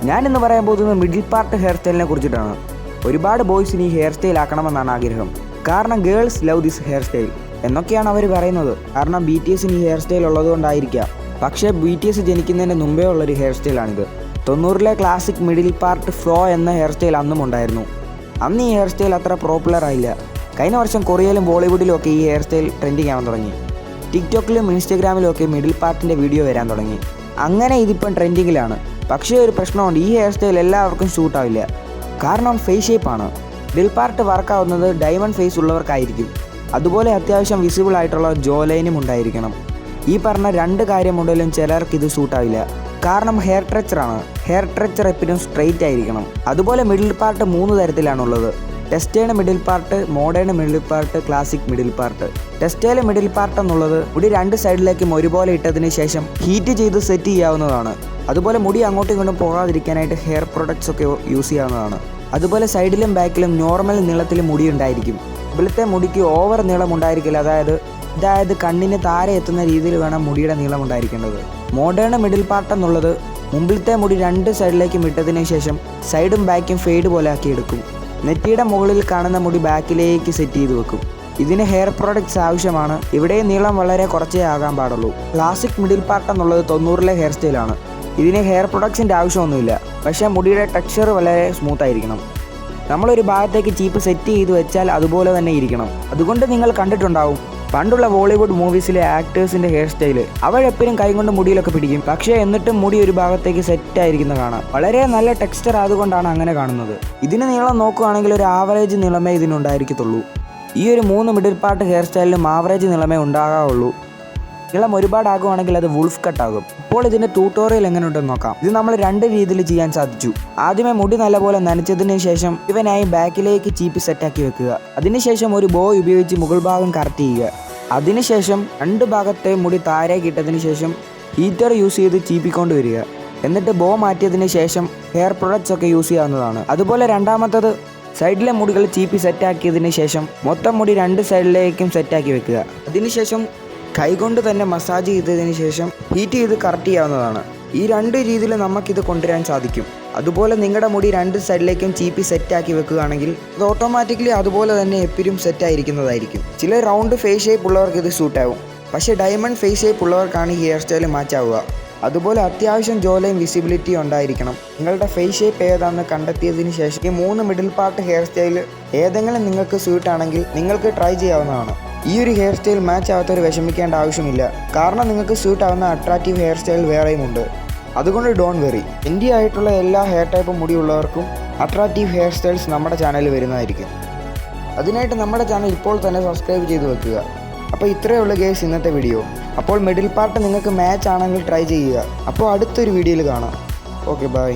ഞാനിന്ന് പറയാൻ പോകുന്നത് മിഡിൽ പാർട്ട് ഹെയർ സ്റ്റൈലിനെ കുറിച്ചിട്ടാണ്. ഒരുപാട് ബോയ്സിന് ഈ ഹെയർ സ്റ്റൈൽ ആക്കണമെന്നാണ് ആഗ്രഹം. കാരണം girls love this hair style എന്നൊക്കെയാണ് അവർ പറയുന്നത്. കാരണം BTSന് ഈ ഹെയർ സ്റ്റൈൽ ഉള്ളതുകൊണ്ടായിരിക്കാം. പക്ഷേ BTS ജനിക്കുന്നതിന് മുമ്പേ ഉള്ളൊരു ഹെയർ സ്റ്റൈലാണിത്. 90-ലെ ക്ലാസിക് മിഡിൽ പാർട്ട് ഫ്രോ എന്ന ഹെയർ സ്റ്റൈൽ അന്നും ഉണ്ടായിരുന്നു. അന്ന് ഈ ഹെയർ സ്റ്റൈൽ അത്ര പോപ്പുലർ ആയില്ല. കഴിഞ്ഞ വർഷം കൊറിയയിലും ബോളിവുഡിലും ഒക്കെ ഈ ഹെയർ സ്റ്റൈൽ ട്രെൻഡിങ് ആവാൻ തുടങ്ങി. ടിക്ടോക്കിലും ഇൻസ്റ്റഗ്രാമിലും ഒക്കെ മിഡിൽ പാർട്ടിൻ്റെ വീഡിയോ വരാൻ തുടങ്ങി. അങ്ങനെ ഇതിപ്പം ട്രെൻഡിങ്ങിലാണ്. പക്ഷേ ഒരു പ്രശ്നമുണ്ട്, ഈ ഹെയർ സ്റ്റൈൽ എല്ലാവർക്കും സൂട്ടാവില്ല. കാരണം ഫേസ് ഷേപ്പാണ്. മിഡിൽ പാർട്ട് വർക്കാവുന്നത് ഡയമണ്ട് ഫേസ് ഉള്ളവർക്കായിരിക്കും. അതുപോലെ അത്യാവശ്യം വിസിബിൾ ആയിട്ടുള്ള ജോ ലൈനും ഉണ്ടായിരിക്കണം. ഈ പറഞ്ഞ രണ്ട് കാര്യമുണ്ടെങ്കിലും ചിലർക്ക് ഇത് സൂട്ടാവില്ല. കാരണം ഹെയർ സ്ട്രക്ചറാണ്. ഹെയർ സ്ട്രക്ചർ എപ്പോഴും സ്ട്രെയിറ്റ് ആയിരിക്കണം. അതുപോലെ മിഡിൽ പാർട്ട് 3 തരത്തിലാണുള്ളത്. ടെസ്റ്റേൺ middle part, modern middle part, classic middle part. ടെസ്റ്റേൽ മിഡിൽ പാർട്ട് എന്നുള്ളത് മുടി 2 സൈഡിലേക്കും ഒരുപോലെ ഇട്ടതിന് ശേഷം ഹീറ്റ് ചെയ്ത് സെറ്റ് ചെയ്യാവുന്നതാണ്. അതുപോലെ മുടി അങ്ങോട്ടും ഇങ്ങോട്ടും പോകാതിരിക്കാനായിട്ട് ഹെയർ പ്രൊഡക്ട്സ് ഒക്കെ യൂസ് ചെയ്യാവുന്നതാണ്. അതുപോലെ സൈഡിലും ബാക്കിലും നോർമൽ നീളത്തിൽ മുടി ഉണ്ടായിരിക്കും. മുമ്പിലത്തെ മുടിക്ക് ഓവർ നീളം ഉണ്ടായിരിക്കില്ല. അതായത് കണ്ണിന് താഴെ എത്തുന്ന രീതിയിൽ വേണം മുടിയുടെ നീളം ഉണ്ടായിരിക്കേണ്ടത്. മോഡേൺ മിഡിൽ പാർട്ട് എന്നുള്ളത് മുമ്പിലത്തെ മുടി 2 സൈഡിലേക്കും ഇട്ടതിന് ശേഷം സൈഡും ബാക്കും ഫെയ്ഡ് പോലെ ആക്കി എടുക്കും. നെറ്റിയുടെ മുകളിൽ കാണുന്ന മുടി ബാക്കിലേക്ക് സെറ്റ് ചെയ്ത് വെക്കും. ഇതിന് ഹെയർ പ്രോഡക്ട്സ് ആവശ്യമാണ്. ഇവിടെ നീളം വളരെ കുറച്ചേ ആകാൻ പാടുള്ളൂ. ക്ലാസിക് മിഡിൽ പാർട്ട് എന്നുള്ളത് 90-ലെ ഹെയർ സ്റ്റൈലാണ്. ഇതിന് ഹെയർ പ്രൊഡക്ട്സിൻ്റെ ആവശ്യമൊന്നുമില്ല. പക്ഷേ മുടിയുടെ ടെക്സ്ചർ വളരെ സ്മൂത്ത് ആയിരിക്കണം. നമ്മളൊരു ഭാഗത്തേക്ക് ചീപ്പ് സെറ്റ് ചെയ്ത് വെച്ചാൽ അതുപോലെ തന്നെ ഇരിക്കണം. അതുകൊണ്ട് നിങ്ങൾ കണ്ടിട്ടുണ്ടാവും പണ്ടുള്ള ബോളിവുഡ് മൂവീസിലെ ആക്ടേഴ്സിൻ്റെ ഹെയർ സ്റ്റൈല്. അവരെപ്പോഴും കൈകൊണ്ട് മുടിയിലൊക്കെ പിടിക്കും. പക്ഷേ എന്നിട്ടും മുടി ഒരു ഭാഗത്തേക്ക് സെറ്റ് ആയിരിക്കുന്ന കാണാം. വളരെ നല്ല ടെക്സ്ചർ ആയതുകൊണ്ടാണ് അങ്ങനെ കാണുന്നത്. ഇതിന് നീളം നോക്കുകയാണെങ്കിൽ ഒരു ആവറേജ് നീളമേ ഇതിനുണ്ടായിരിക്കത്തുള്ളൂ. ഈ ഒരു 3 മിഡിൽ പാർട്ട് ഹെയർ സ്റ്റൈലിലും ആവറേജ് നീളമേ ഉണ്ടാകാവുള്ളൂ. നീളം ഒരുപാടാകുവാണെങ്കിൽ അത് വുൾഫ് കട്ടാകും. ഇപ്പോൾ ഇതിൻ്റെ ട്യൂട്ടോറിയൽ എങ്ങനെയുണ്ടെന്ന് നോക്കാം. ഇത് നമ്മൾ 2 രീതിയിൽ ചെയ്യാൻ സാധിച്ചു. ആദ്യമേ മുടി നല്ലപോലെ നനച്ചതിന് ശേഷം ഇവനായി ബാക്കിലേക്ക് ചീപ്പി സെറ്റാക്കി വെക്കുക. അതിനുശേഷം ഒരു ബോ ഉപയോഗിച്ച് മുകൾ ഭാഗം കറക്റ്റ് ചെയ്യുക. അതിനുശേഷം 2 ഭാഗത്തെ മുടി താഴേക്ക് ഇട്ടതിന് ശേഷം ഹീറ്റർ യൂസ് ചെയ്ത് ചീപ്പിക്കൊണ്ട് വരിക. എന്നിട്ട് ബോ മാറ്റിയതിന് ശേഷം ഹെയർ പ്രൊഡക്ട്സ് ഒക്കെ യൂസ് ചെയ്യാവുന്നതാണ്. അതുപോലെ രണ്ടാമത്തത് സൈഡിലെ മുടികൾ ചീപ്പി സെറ്റാക്കിയതിന് ശേഷം മൊത്തം മുടി 2 സൈഡിലേക്കും സെറ്റാക്കി വെക്കുക. അതിനുശേഷം കൈകൊണ്ട് തന്നെ മസാജ് ചെയ്തതിന് ശേഷം ഹീറ്റ് ചെയ്ത് കറക്റ്റ് ചെയ്യാവുന്നതാണ്. ഈ 2 രീതിയിൽ നമുക്കിത് കൊണ്ടുവരാൻ സാധിക്കും. അതുപോലെ നിങ്ങളുടെ മുടി 2 സൈഡിലേക്കും ചീപ്പി സെറ്റാക്കി വെക്കുകയാണെങ്കിൽ അത് ഓട്ടോമാറ്റിക്കലി അതുപോലെ തന്നെ എപ്പോഴും സെറ്റായിരിക്കുന്നതായിരിക്കും. ചില റൗണ്ട് ഫേസ് ഷേപ്പ് ഉള്ളവർക്ക് ഇത് സൂട്ടാവും. പക്ഷേ ഡയമണ്ട് ഫേസ് ഷേപ്പ് ഉള്ളവർക്കാണ് ഈ ഹെയർ സ്റ്റൈൽ മാച്ച് ആവുക. അതുപോലെ അത്യാവശ്യം ജോലയും വിസിബിലിറ്റി ഉണ്ടായിരിക്കണം. നിങ്ങളുടെ ഫേസ് ഷേപ്പ് ഏതാണെന്ന് കണ്ടെത്തിയതിന് ശേഷം ഈ 3 മിഡിൽ പാർട്ട് ഹെയർ സ്റ്റൈൽ ഏതെങ്കിലും നിങ്ങൾക്ക് സ്യൂട്ടാണെങ്കിൽ നിങ്ങൾക്ക് ട്രൈ ചെയ്യാവുന്നതാണ്. ഈ ഒരു ഹെയർ സ്റ്റൈൽ മാച്ച് ആവാത്തവർ വിഷമിക്കേണ്ട ആവശ്യമില്ല. കാരണം നിങ്ങൾക്ക് സ്യൂട്ട് ആവുന്ന അട്രാക്റ്റീവ് ഹെയർ സ്റ്റൈൽ വേറെയും ഉണ്ട്. അതുകൊണ്ട് ഡോണ്ട് വെറി. ഇന്ത്യ ആയിട്ടുള്ള എല്ലാ ഹെയർ ടൈപ്പ് മുടിയുള്ളവർക്കും അട്രാക്റ്റീവ് ഹെയർ സ്റ്റൈൽസ് നമ്മുടെ ചാനലിൽ വരുന്നതായിരിക്കും. അതിനായിട്ട് നമ്മുടെ ചാനൽ ഇപ്പോൾ തന്നെ സബ്സ്ക്രൈബ് ചെയ്ത് വെക്കുക. അപ്പോൾ ഇത്രയേ ഉള്ളൂ ഗൈസ് ഇന്നത്തെ വീഡിയോ. അപ്പോൾ മിഡിൽ പാർട്ട് നിങ്ങൾക്ക് മാച്ച് ആണെങ്കിൽ ട്രൈ ചെയ്യുക. അപ്പോൾ അടുത്തൊരു വീഡിയോയിൽ കാണാം. Okay bye.